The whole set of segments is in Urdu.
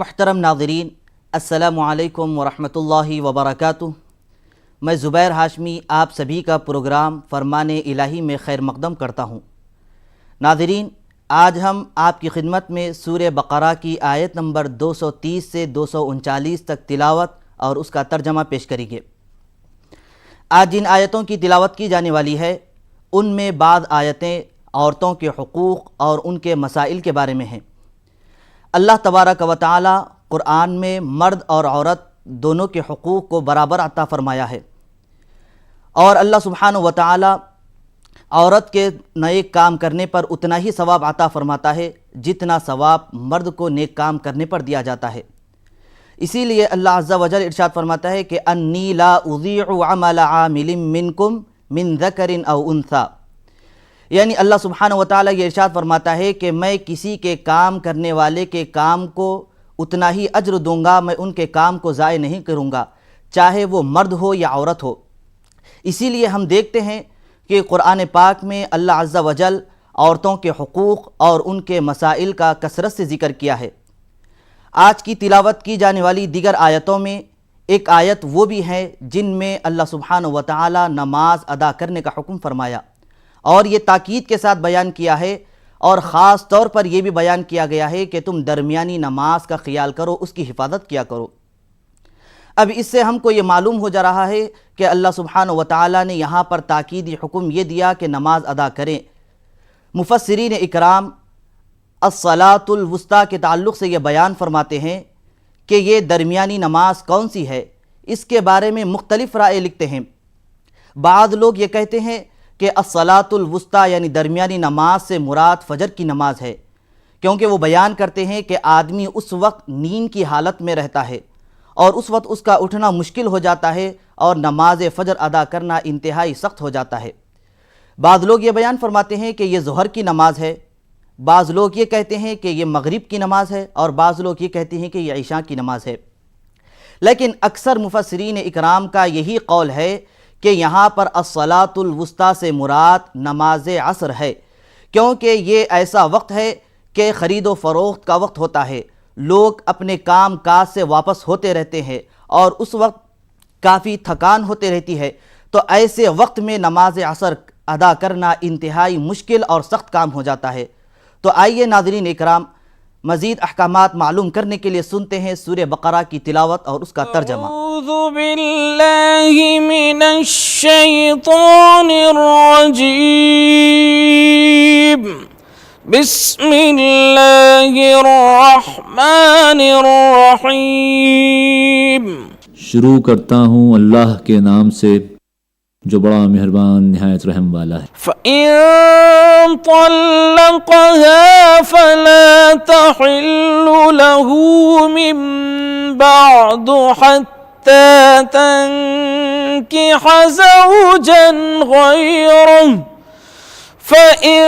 محترم ناظرین، السلام علیکم ورحمۃ اللہ وبرکاتہ۔ میں زبیر ہاشمی آپ سبھی کا پروگرام فرمان الہی میں خیر مقدم کرتا ہوں۔ ناظرین، آج ہم آپ کی خدمت میں سورہ بقرہ کی آیت نمبر 230 سے 239 تک تلاوت اور اس کا ترجمہ پیش کریں گے۔ آج جن آیتوں کی تلاوت کی جانے والی ہے ان میں بعض آیتیں عورتوں کے حقوق اور ان کے مسائل کے بارے میں ہیں۔ اللہ تبارک و تعالی قرآن میں مرد اور عورت دونوں کے حقوق کو برابر عطا فرمایا ہے، اور اللہ سبحانہ و تعالی عورت کے نیک کام کرنے پر اتنا ہی ثواب عطا فرماتا ہے جتنا ثواب مرد کو نیک کام کرنے پر دیا جاتا ہے۔ اسی لیے اللہ عز و جل ارشاد فرماتا ہے کہ انی لا اضیع عمل عامل منکم من ذکر او انثی، یعنی اللہ سبحانہ و تعالیٰ یہ ارشاد فرماتا ہے کہ میں کسی کے کام کرنے والے کے کام کو اتنا ہی اجر دوں گا، میں ان کے کام کو ضائع نہیں کروں گا، چاہے وہ مرد ہو یا عورت ہو۔ اسی لیے ہم دیکھتے ہیں کہ قرآن پاک میں اللہ عز و جل عورتوں کے حقوق اور ان کے مسائل کا کثرت سے ذکر کیا ہے۔ آج کی تلاوت کی جانے والی دیگر آیتوں میں ایک آیت وہ بھی ہے جن میں اللہ سبحانہ و تعالیٰ نماز ادا کرنے کا حکم فرمایا، اور یہ تاکید کے ساتھ بیان کیا ہے، اور خاص طور پر یہ بھی بیان کیا گیا ہے کہ تم درمیانی نماز کا خیال کرو، اس کی حفاظت کیا کرو۔ اب اس سے ہم کو یہ معلوم ہو جا رہا ہے کہ اللہ سبحانہ و تعالیٰ نے یہاں پر تاکیدی حکم یہ دیا کہ نماز ادا کریں۔ مفسرین اکرام الصلاۃ الوسطیٰ کے تعلق سے یہ بیان فرماتے ہیں کہ یہ درمیانی نماز کون سی ہے، اس کے بارے میں مختلف رائے لکھتے ہیں۔ بعض لوگ یہ کہتے ہیں کہ الصلاۃ الوسطیٰ یعنی درمیانی نماز سے مراد فجر کی نماز ہے، کیونکہ وہ بیان کرتے ہیں کہ آدمی اس وقت نیند کی حالت میں رہتا ہے اور اس وقت اس کا اٹھنا مشکل ہو جاتا ہے اور نماز فجر ادا کرنا انتہائی سخت ہو جاتا ہے۔ بعض لوگ یہ بیان فرماتے ہیں کہ یہ ظہر کی نماز ہے، بعض لوگ یہ کہتے ہیں کہ یہ مغرب کی نماز ہے، اور بعض لوگ یہ کہتے ہیں کہ یہ عشاء کی نماز ہے۔ لیکن اکثر مفسرین اکرام کا یہی قول ہے کہ یہاں پر الصلاۃ الوسطیٰ سے مراد نماز عصر ہے، کیونکہ یہ ایسا وقت ہے کہ خرید و فروخت کا وقت ہوتا ہے، لوگ اپنے کام کاج سے واپس ہوتے رہتے ہیں اور اس وقت کافی تھکان ہوتے رہتی ہے، تو ایسے وقت میں نماز عصر ادا کرنا انتہائی مشکل اور سخت کام ہو جاتا ہے۔ تو آئیے ناظرین اکرام، مزید احکامات معلوم کرنے کے لیے سنتے ہیں سورہ بقرہ کی تلاوت اور اس کا ترجمہ۔ اعوذ باللہ من الشیطان الرجیم، بسم اللہ الرحمن الرحیم۔ شروع کرتا ہوں اللہ کے نام سے جو بڑا مہربان نہایت رحم والا ہے۔ فَإِن طَلَّقَهَا فَلَا تَحِلُّ لَهُ مِن بَعْدُ حَتَّى تَنكِحَ زَوْجًا غَيْرَهُ، فَإِن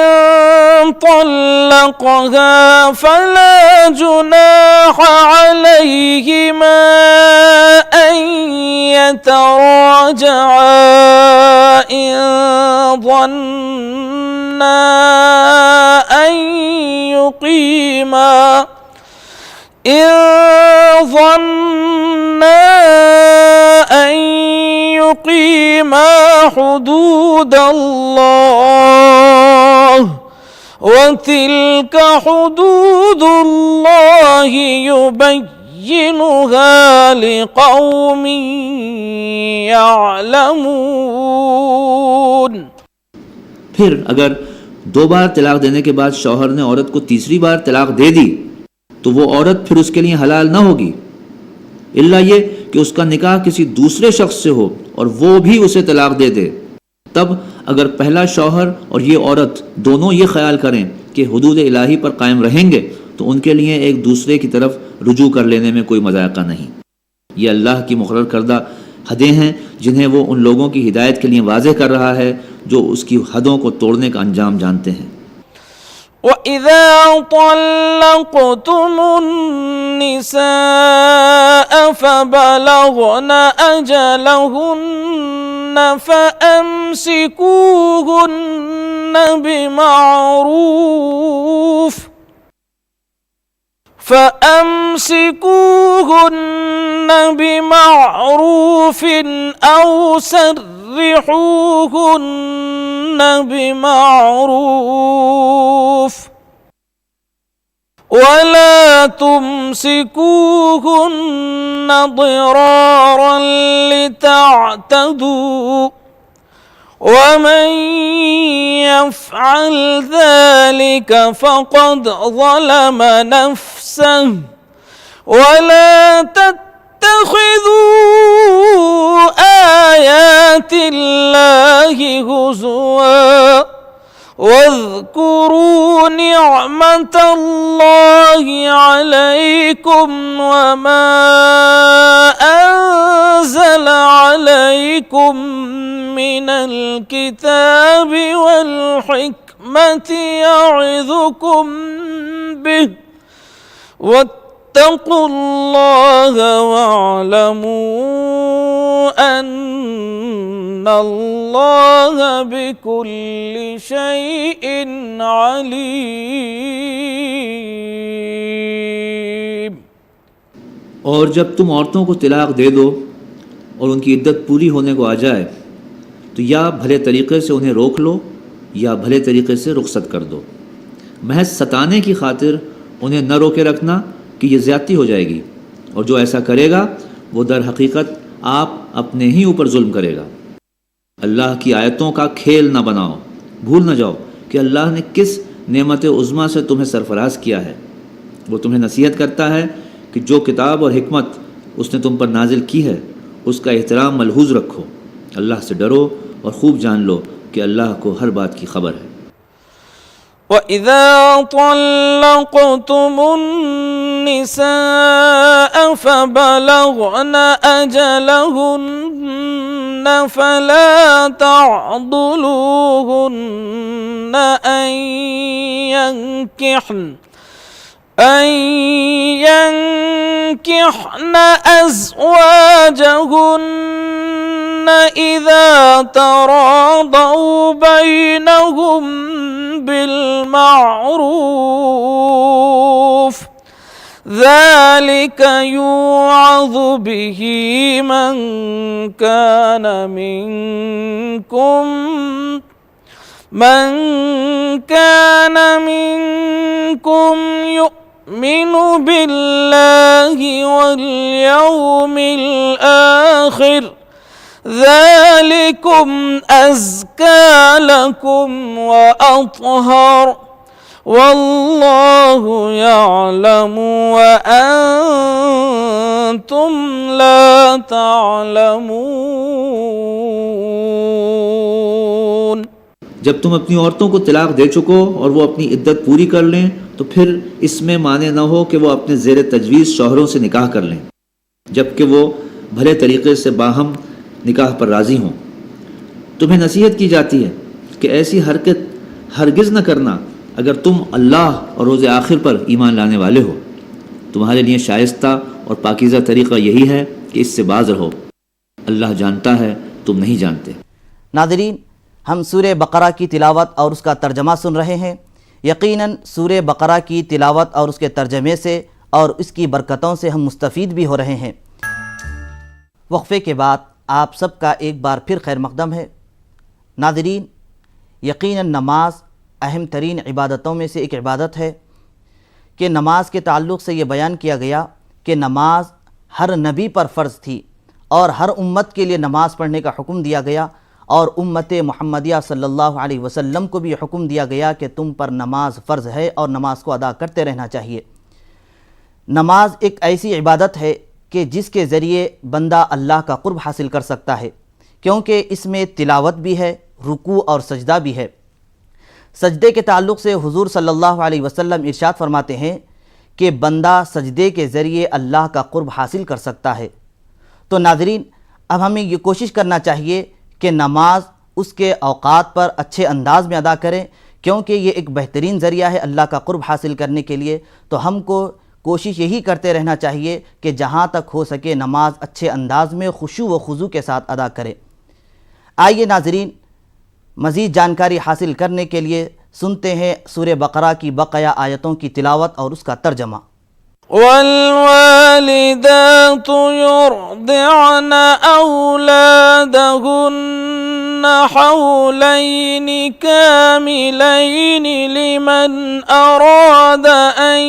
طَلَّقَهَا فَلَا جُنَاحَ عَلَيْهِمَا أَن يَتَرَاجَعَا إِن ظَنَّا أَن يُقِيمَا حُدُودَ اللَّهِ، وَتِلْكَ حُدُودُ اللَّهِ يُبَيِّنُهَا لِقَوْمٍ يَعْلَمُونَ۔ پھر اگر دو بار طلاق دینے کے بعد شوہر نے عورت کو تیسری بار طلاق دے دی تو وہ عورت پھر اس کے لیے حلال نہ ہوگی، الا یہ کہ اس کا نکاح کسی دوسرے شخص سے ہو اور وہ بھی اسے طلاق دے دے۔ تب اگر پہلا شوہر اور یہ عورت دونوں یہ خیال کریں کہ حدود الہی پر قائم رہیں گے تو ان کے لیے ایک دوسرے کی طرف رجوع کر لینے میں کوئی مضائقہ نہیں۔ یہ اللہ کی مقرر کردہ حدیں ہیں جنہیں وہ ان لوگوں کی ہدایت کے لیے واضح کر رہا ہے جو اس کی حدوں کو توڑنے کا انجام جانتے ہیں۔ وَإِذَا طَلَّقْتُمُ النِّسَاءَ فَبَلَغْنَ أَجَلَهُنَّ فَأَمْسِكُوهُنَّ بِمَعْرُوفٍ فأمسكوهن بمعروف أو سرحوهن بمعروف ولا تمسكوهن ضرارا لتعتدوا ومن يفعل ذلك فقد ظلم نفسه ولا تتخذوا آيات الله هزوا واذكروا نعمة الله عليكم وما أنزل عليكم من الكتاب والحكمة يعظكم به واتقوا الله واعلموا أن الله بكل شيء عليم. اور جب تم عورتوں کو طلاق دے دو اور ان کی عدت پوری ہونے کو آ جائے تو یا بھلے طریقے سے انہیں روک لو یا بھلے طریقے سے رخصت کر دو. محض ستانے کی خاطر انہیں نہ روکے رکھنا کہ یہ زیادتی ہو جائے گی، اور جو ایسا کرے گا وہ در حقیقت آپ اپنے ہی اوپر ظلم کرے گا. اللہ کی آیتوں کا کھیل نہ بناؤ. بھول نہ جاؤ کہ اللہ نے کس نعمت عظمیٰ سے تمہیں سرفراز کیا ہے. وہ تمہیں نصیحت کرتا ہے کہ جو کتاب اور حکمت اس نے تم پر نازل کی ہے اس کا احترام ملحوظ رکھو. اللہ سے ڈرو اور خوب جان لو کہ اللہ کو ہر بات کی خبر ہے. وَإِذَا طَلَّقْتُمُ النِّسَاءَ فَبَلَغْنَ أَجَلَهُنَّ فَلَا تَعْضُلُوهُنَّ أَن يَنكِحْنَ أَزْوَاجَهُنَّ إِذَا تَرَاضَوْا بَيْنَهُمْ بالمعروف ذلك يوعظ به من كان منكم يؤمن بالله واليوم الآخر ذلكم أزكى لكم وأطهر والله يعلم وأنتم لا تعلمون. جب تم اپنی عورتوں کو طلاق دے چکو اور وہ اپنی عدت پوری کر لیں تو پھر اس میں مانع نہ ہو کہ وہ اپنے زیر تجویز شوہروں سے نکاح کر لیں جبکہ وہ بھلے طریقے سے باہم نکاح پر راضی ہوں. تمہیں نصیحت کی جاتی ہے کہ ایسی حرکت ہرگز نہ کرنا اگر تم اللہ اور روز آخر پر ایمان لانے والے ہو. تمہارے لیے شائستہ اور پاکیزہ طریقہ یہی ہے کہ اس سے باز رہو. اللہ جانتا ہے تم نہیں جانتے. ناظرین، ہم سورہ بقرہ کی تلاوت اور اس کا ترجمہ سن رہے ہیں. یقیناً سورہ بقرہ کی تلاوت اور اس کے ترجمے سے اور اس کی برکتوں سے ہم مستفید بھی ہو رہے ہیں. وقفے کے بعد آپ سب کا ایک بار پھر خیر مقدم ہے. ناظرین، یقیناً نماز اہم ترین عبادتوں میں سے ایک عبادت ہے کہ نماز کے تعلق سے یہ بیان کیا گیا کہ نماز ہر نبی پر فرض تھی اور ہر امت کے لیے نماز پڑھنے کا حکم دیا گیا، اور امت محمدیہ صلی اللہ علیہ وسلم کو بھی حکم دیا گیا کہ تم پر نماز فرض ہے اور نماز کو ادا کرتے رہنا چاہیے. نماز ایک ایسی عبادت ہے کہ جس کے ذریعے بندہ اللہ کا قرب حاصل کر سکتا ہے، کیونکہ اس میں تلاوت بھی ہے، رکوع اور سجدہ بھی ہے. سجدے کے تعلق سے حضور صلی اللہ علیہ وسلم ارشاد فرماتے ہیں کہ بندہ سجدے کے ذریعے اللہ کا قرب حاصل کر سکتا ہے. تو ناظرین، اب ہمیں یہ کوشش کرنا چاہیے کہ نماز اس کے اوقات پر اچھے انداز میں ادا کریں، کیونکہ یہ ایک بہترین ذریعہ ہے اللہ کا قرب حاصل کرنے کے لیے. تو ہم کو کوشش یہی کرتے رہنا چاہیے کہ جہاں تک ہو سکے نماز اچھے انداز میں خشوع و خضوع کے ساتھ ادا کریں. آئیے ناظرین، مزید جانکاری حاصل کرنے کے لیے سنتے ہیں سورہ بقرہ کی بقیہ آیتوں کی تلاوت اور اس کا ترجمہ. والوالدات يرضعن أولادهن حولين كاملين لمن أراد أن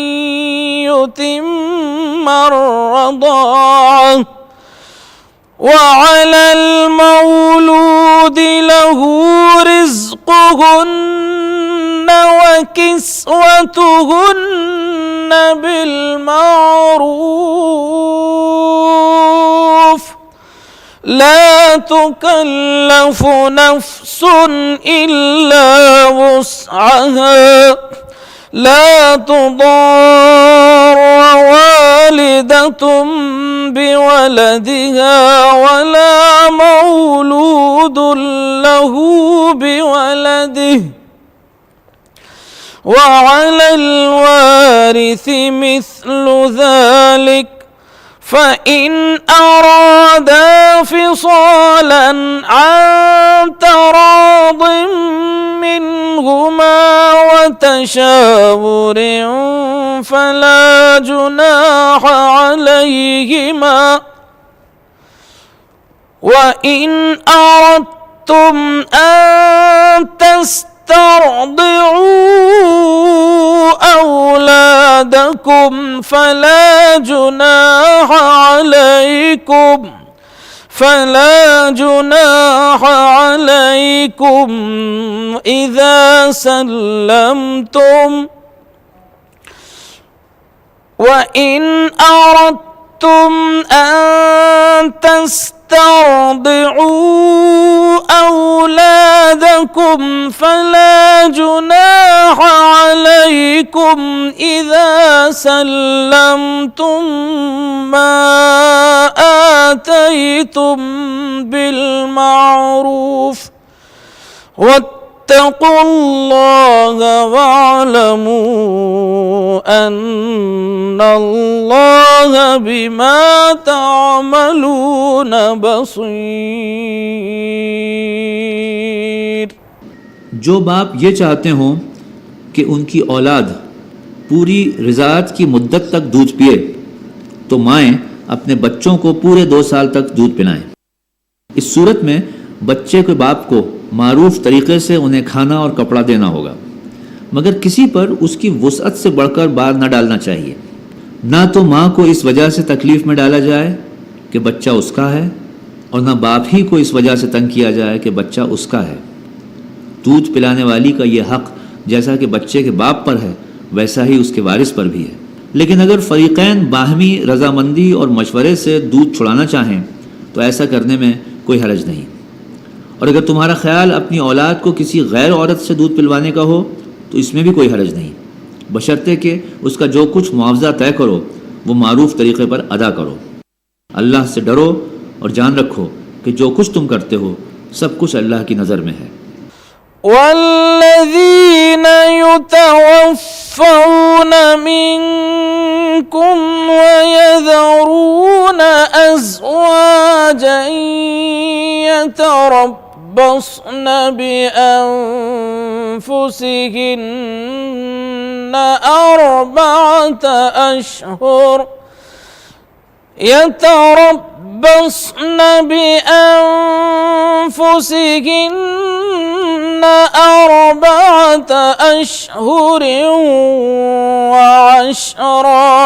يتم الرضاعة وعلى المولود له رزقهن وكسوتهن بالمعروف لا تكلف نفس إلا وسعها لا تضار والدة بولدها ولا مولود له بولده وعلى الوارث مثل ذلك فإن أرادا فصالا عن تراض منهما وتشاور فلا جناح عليهما وإن أردتم أن تسترضعوا أولادكم فلا جناح عليكم إذا سلمتم وإن أردتم أن تسترضعوا أولادكم فلا جناح عليكم إذا سلمتم ما آتيتم بالمعروف واتقوا الله واعلموا أن الله بما تعملون بصير. جو باپ یہ چاہتے ہوں کہ ان کی اولاد پوری رضاعت کی مدت تک دودھ پیے تو مائیں اپنے بچوں کو پورے 2 سال تک دودھ پلائیں. اس صورت میں بچے کے باپ کو معروف طریقے سے انہیں کھانا اور کپڑا دینا ہوگا، مگر کسی پر اس کی وسعت سے بڑھ کر بار نہ ڈالنا چاہیے. نہ تو ماں کو اس وجہ سے تکلیف میں ڈالا جائے کہ بچہ اس کا ہے، اور نہ باپ ہی کو اس وجہ سے تنگ کیا جائے کہ بچہ اس کا ہے. دودھ پلانے والی کا یہ حق جیسا کہ بچے کے باپ پر ہے ویسا ہی اس کے وارث پر بھی ہے. لیکن اگر فریقین باہمی رضامندی اور مشورے سے دودھ چھڑانا چاہیں تو ایسا کرنے میں کوئی حرج نہیں. اور اگر تمہارا خیال اپنی اولاد کو کسی غیر عورت سے دودھ پلوانے کا ہو تو اس میں بھی کوئی حرج نہیں، بشرطے کہ اس کا جو کچھ معاوضہ طے کرو وہ معروف طریقے پر ادا کرو. اللہ سے ڈرو اور جان رکھو کہ جو کچھ تم کرتے ہو سب کچھ اللہ کی نظر میں ہے. والذين يتوفون منكم ويذرون أزواجا يتربصن بأنفسهن 4 أشهر يتربصن بأنفسهن 4 أشهر وعشرا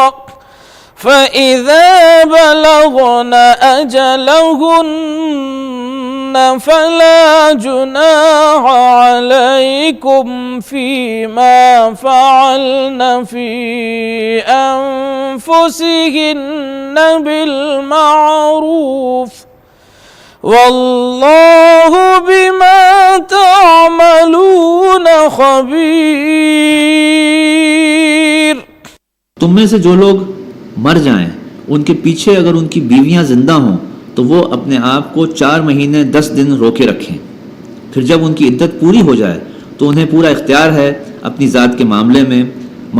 فإذا بلغن أجلهن فلا جناح عليكم فيما فعلن في أنفسهن بالمعروف والله بما تعملون خبير. تم میں سے جو لوگ مر جائیں ان کے پیچھے اگر ان کی بیویاں زندہ ہوں تو وہ اپنے آپ کو 4 مہینے 10 دن روکے رکھیں. پھر جب ان کی عدت پوری ہو جائے تو انہیں پورا اختیار ہے اپنی ذات کے معاملے میں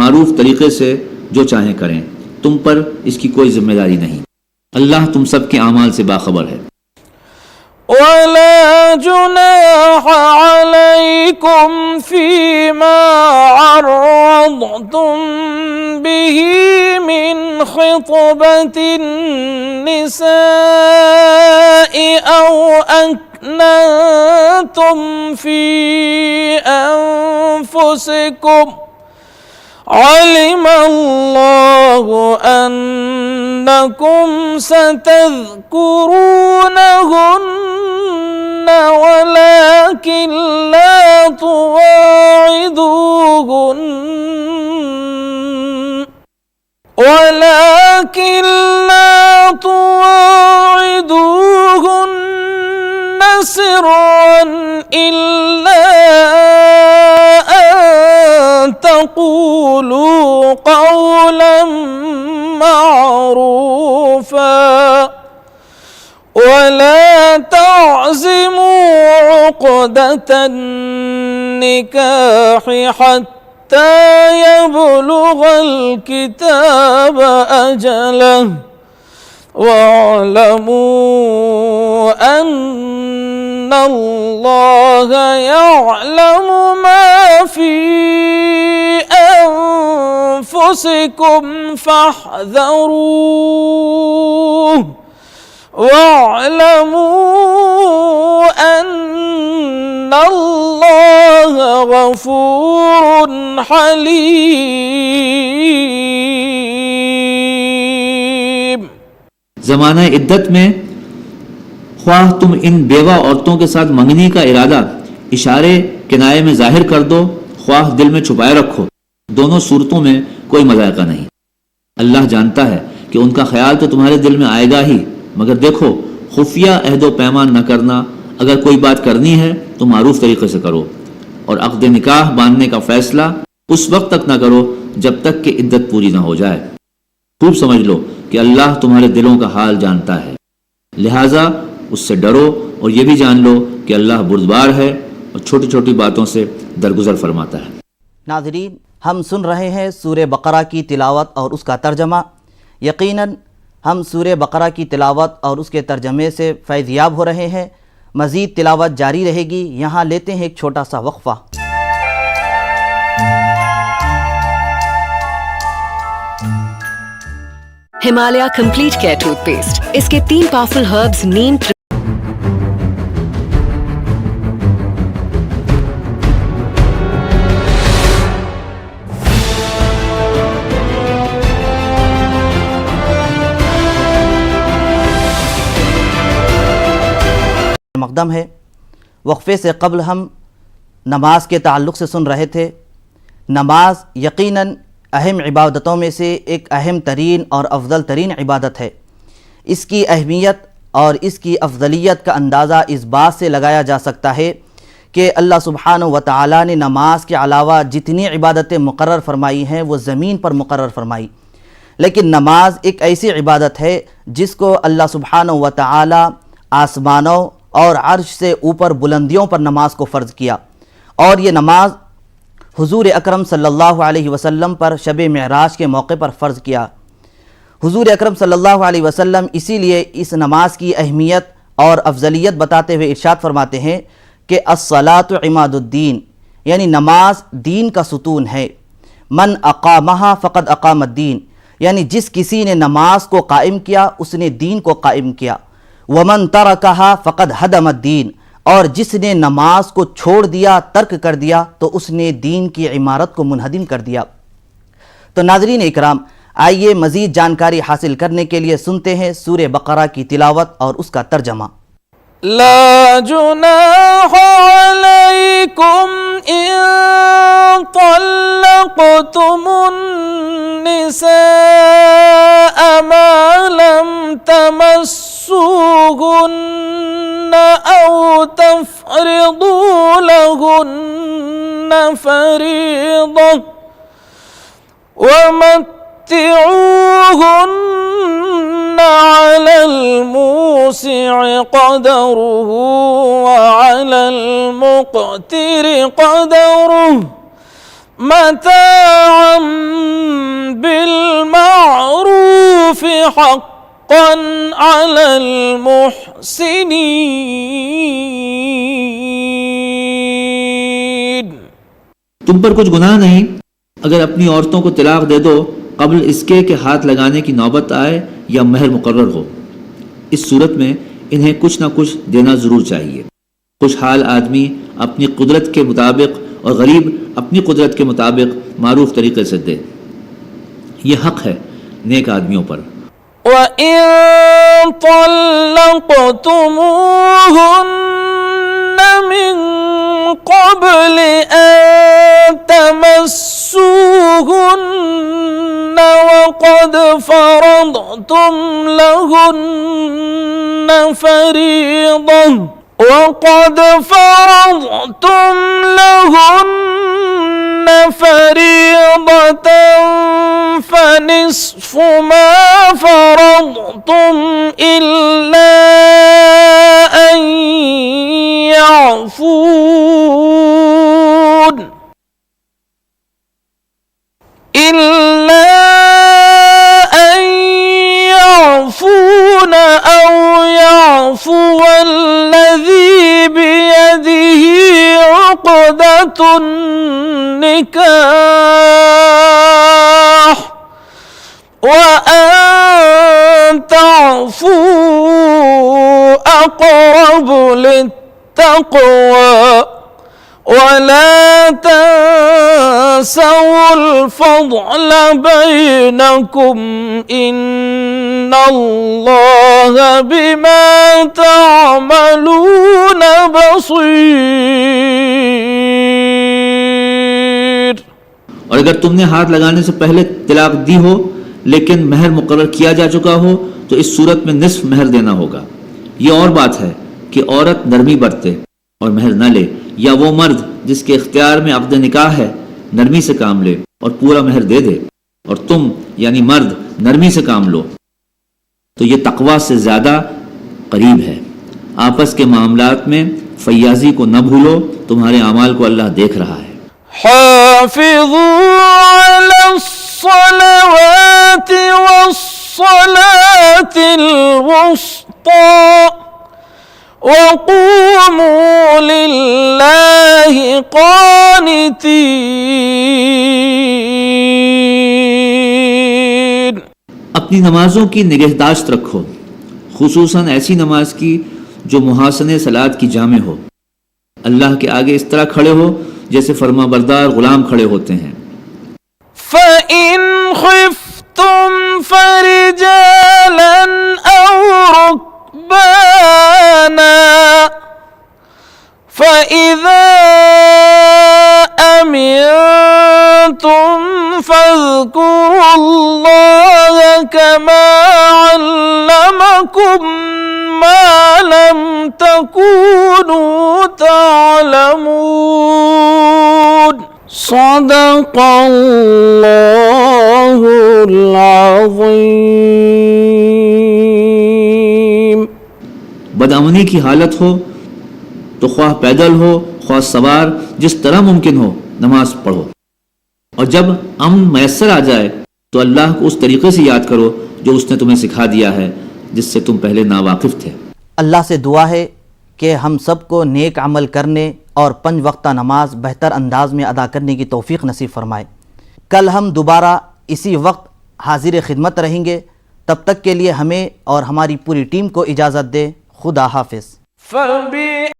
معروف طریقے سے جو چاہیں کریں. تم پر اس کی کوئی ذمہ داری نہیں. اللہ تم سب کے اعمال سے باخبر ہے. ولا جناح عليكم فيما عرضتم به من خطبة النساء أو أكننتم في أنفسكم علم الله أنكم ستذكرونهن ولكن لا تواعدوهن سرا إلا أن تقولوا قولا معروفا ولا تعزموا عقدة النكاح حتى يبلغ الكتاب أجله واعلموا أن الله يعلم ما في أنفسكم فاحذروه واعلموا أن الله غفور حليم. زمانہ عدت میں خواہ تم ان بیوہ عورتوں کے ساتھ منگنی کا ارادہ اشارے کنائے میں ظاہر کر دو، خواہ دل میں چھپائے رکھو، دونوں صورتوں میں کوئی مذائقہ نہیں. اللہ جانتا ہے کہ ان کا خیال تو تمہارے دل میں آئے گا ہی، مگر دیکھو خفیہ عہد و پیمان نہ کرنا. اگر کوئی بات کرنی ہے تو معروف طریقے سے کرو، اور عقد نکاح باندھنے کا فیصلہ اس وقت تک نہ کرو جب تک کہ عدت پوری نہ ہو جائے. خوب سمجھ لو کہ اللہ تمہارے دلوں کا حال جانتا ہے، لہٰذا اس سے ڈرو، اور یہ بھی جان لو کہ اللہ بردبار ہے اور چھوٹی چھوٹی باتوں سے درگزر فرماتا ہے. ناظرین، ہم سن رہے ہیں سورہ بقرہ کی تلاوت اور اس کا ترجمہ. یقیناً ہم سورہ بقرہ کی تلاوت اور اس کے ترجمے سے فیض یاب ہو رہے ہیں. مزید تلاوت جاری رہے گی. یہاں لیتے ہیں ایک چھوٹا سا وقفہ. Himalaya complete care toothpaste, اس کے 3 پاورفل ہربز نیم مقدم ہے. وقفے سے قبل ہم نماز کے تعلق سے سن رہے تھے. نماز یقیناً اہم عبادتوں میں سے ایک اہم ترین اور افضل ترین عبادت ہے. اس کی اہمیت اور اس کی افضلیت کا اندازہ اس بات سے لگایا جا سکتا ہے کہ اللہ سبحانہ و تعالی نے نماز کے علاوہ جتنی عبادتیں مقرر فرمائی ہیں وہ زمین پر مقرر فرمائی، لیکن نماز ایک ایسی عبادت ہے جس کو اللہ سبحانہ و تعالی آسمانوں اور عرش سے اوپر بلندیوں پر نماز کو فرض کیا. اور یہ نماز حضور اکرم صلی اللہ علیہ وسلم پر شب معراج کے موقع پر فرض کیا. حضور اکرم صلی اللہ علیہ وسلم اسی لیے اس نماز کی اہمیت اور افضلیت بتاتے ہوئے ارشاد فرماتے ہیں کہ الصلاۃ عماد الدین، یعنی نماز دین کا ستون ہے. من اقامہا فقد اقام الدین، یعنی جس کسی نے نماز کو قائم کیا اس نے دین کو قائم کیا. ومن ترکہا فقد ہدم الدین، اور جس نے نماز کو چھوڑ دیا، ترک کر دیا، تو اس نے دین کی عمارت کو منہدم کر دیا. تو ناظرین اکرام، آئیے مزید جانکاری حاصل کرنے کے لیے سنتے ہیں سورہ بقرہ کی تلاوت اور اس کا ترجمہ. لا جناح علیکم ان طلقتم النساء ما لم تمسوهن او تفرضوا لهن فریضة ومتعوهن على الموسع قدره وعلى المقتر قدره متاعا بالمعروف حقا على المحسنين. تم پر کچھ گناہ نہیں اگر اپنی عورتوں کو طلاق دے دو قبل اس کے کہ ہاتھ لگانے کی نوبت آئے یا مہر مقرر ہو۔ اس صورت میں انہیں کچھ نہ کچھ دینا ضرور چاہیے۔ خوشحال آدمی اپنی قدرت کے مطابق اور غریب اپنی قدرت کے مطابق معروف طریقے سے دے، یہ حق ہے نیک آدمیوں پر۔ وَإِن طَلَّقْتُمُوهُنَّ مِن قَبْلِ أَن تَمَسُّوهُنَّ وَقَدْ فَرَضْتُمْ لَهُنَّ فَرِيضَةً فَنِصْفُ مَا فَرَضْتُمْ إِلَّا أَن يعفون أو يعفو الذي بيده عقدة النكاح وأن تعفوا أقرب للتقوى ولا تنسوا الفضل بينكم إن الله بما تعملون بصير۔ اور اگر تم نے ہاتھ لگانے سے پہلے طلاق دی ہو لیکن مہر مقرر کیا جا چکا ہو تو اس صورت میں نصف مہر دینا ہوگا۔ یہ اور بات ہے کہ عورت نرمی برتے اور مہر نہ لے، یا وہ مرد جس کے اختیار میں عقد نکاح ہے نرمی سے کام لے اور پورا مہر دے دے، اور تم یعنی مرد نرمی سے کام لو، تو یہ تقویٰ سے زیادہ قریب ہے۔ آپس کے معاملات میں فیاضی کو نہ بھولو، تمہارے اعمال کو اللہ دیکھ رہا ہے۔ حافظوا على الصلوات والصلاة الوسطى وقوموا لله قانتين۔ اپنی نمازوں کی نگہداشت رکھو، خصوصاً ایسی نماز کی جو محاسن صلاۃ کی جامع ہو۔ اللہ کے آگے اس طرح کھڑے ہو جیسے فرما بردار غلام کھڑے ہوتے ہیں۔ فَإِنْ خِفْتُمْ فَرِجَالًا أَوْ رُكْبَانًا فَإِذَا أَمِنْتُمْ فَاذْكُرُوا اللَّهَ كَمَا عَلَّمَكُمْ مَا لَمْ تَكُونُوا تَعْلَمُونَ۔ صدق اللہ العظیم۔ بدامنی کی حالت ہو تو خواہ پیدل ہو خواہ سوار، جس طرح ممکن ہو نماز پڑھو، اور جب امن میسر آ جائے تو اللہ کو اس طریقے سے یاد کرو جو اس نے تمہیں سکھا دیا ہے جس سے تم پہلے ناواقف تھے۔ اللہ سے دعا ہے کہ ہم سب کو نیک عمل کرنے اور 5 وقتہ نماز بہتر انداز میں ادا کرنے کی توفیق نصیب فرمائے۔ کل ہم دوبارہ اسی وقت حاضر خدمت رہیں گے، تب تک کے لیے ہمیں اور ہماری پوری ٹیم کو اجازت دے۔ خدا حافظ۔